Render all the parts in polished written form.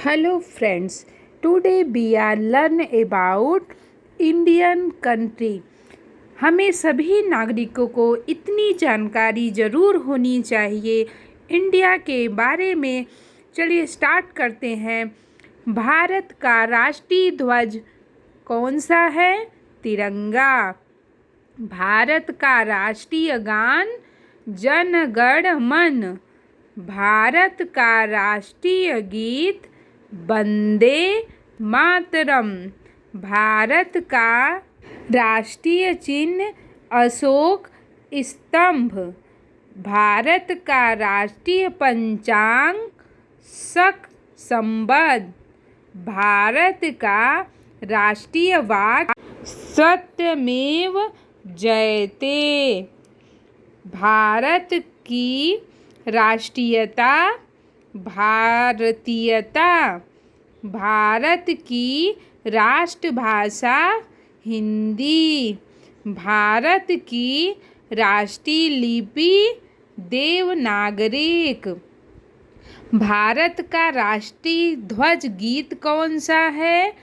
Hello friends, today we are learn about Indian country. हमें सभी नागरिकों को इतनी जानकारी ज़रूर होनी चाहिए इंडिया के बारे में। चलिए स्टार्ट करते हैं। भारत का राष्ट्रीय ध्वज कौन सा है? तिरंगा। भारत का राष्ट्रीय गान जन गण मन। भारत का राष्ट्रीय गीत वंदे मातरम। भारत का राष्ट्रीय चिन्ह अशोक स्तंभ। भारत का राष्ट्रीय पंचांग शक संवत। भारत का राष्ट्रीय वाक्य सत्यमेव जयते। भारत की राष्ट्रीयता भारतीयता। भारत की राष्ट्रभाषा हिंदी। भारत की राष्ट्रीय लिपि देवनागरिक। भारत का राष्ट्रीय ध्वज गीत कौन सा है?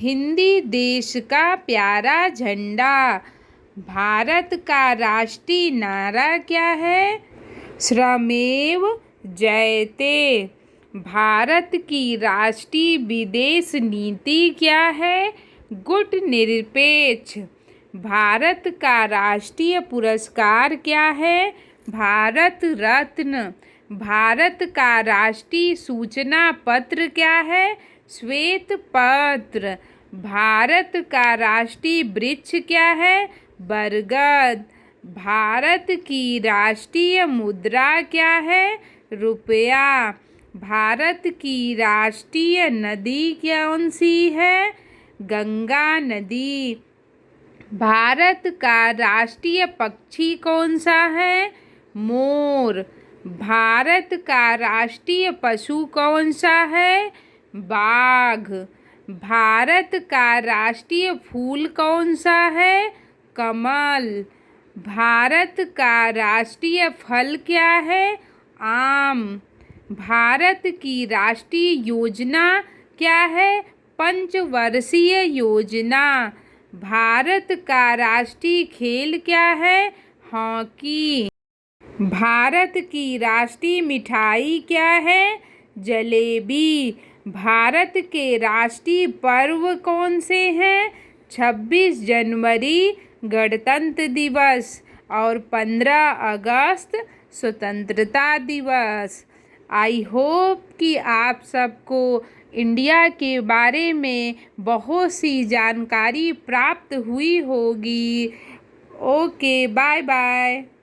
हिंदी देश का प्यारा झंडा। भारत का राष्ट्रीय नारा क्या है? श्रमेव जयते। भारत की राष्ट्रीय विदेश नीति क्या है? गुटनिरपेक्ष। भारत का राष्ट्रीय पुरस्कार क्या है? भारत रत्न। भारत का राष्ट्रीय सूचना पत्र क्या है? श्वेत पत्र। भारत का राष्ट्रीय वृक्ष क्या है? बरगद। भारत की राष्ट्रीय मुद्रा क्या है? रुपया। भारत की राष्ट्रीय नदी कौन सी है? गंगा नदी। भारत का राष्ट्रीय पक्षी कौन सा है? मोर। भारत का राष्ट्रीय पशु कौन सा है? बाघ। भारत का राष्ट्रीय फूल कौन सा है? कमल। भारत का राष्ट्रीय फल क्या है? आम। भारत की राष्ट्रीय योजना क्या है? पंचवर्षीय योजना। भारत का राष्ट्रीय खेल क्या है? हॉकी। भारत की राष्ट्रीय मिठाई क्या है? जलेबी। भारत के राष्ट्रीय पर्व कौन से हैं? 26 जनवरी गणतंत्र दिवस और 15 अगस्त स्वतंत्रता दिवस। आई होप कि आप सबको इंडिया के बारे में बहुत सी जानकारी प्राप्त हुई होगी। Okay, bye bye.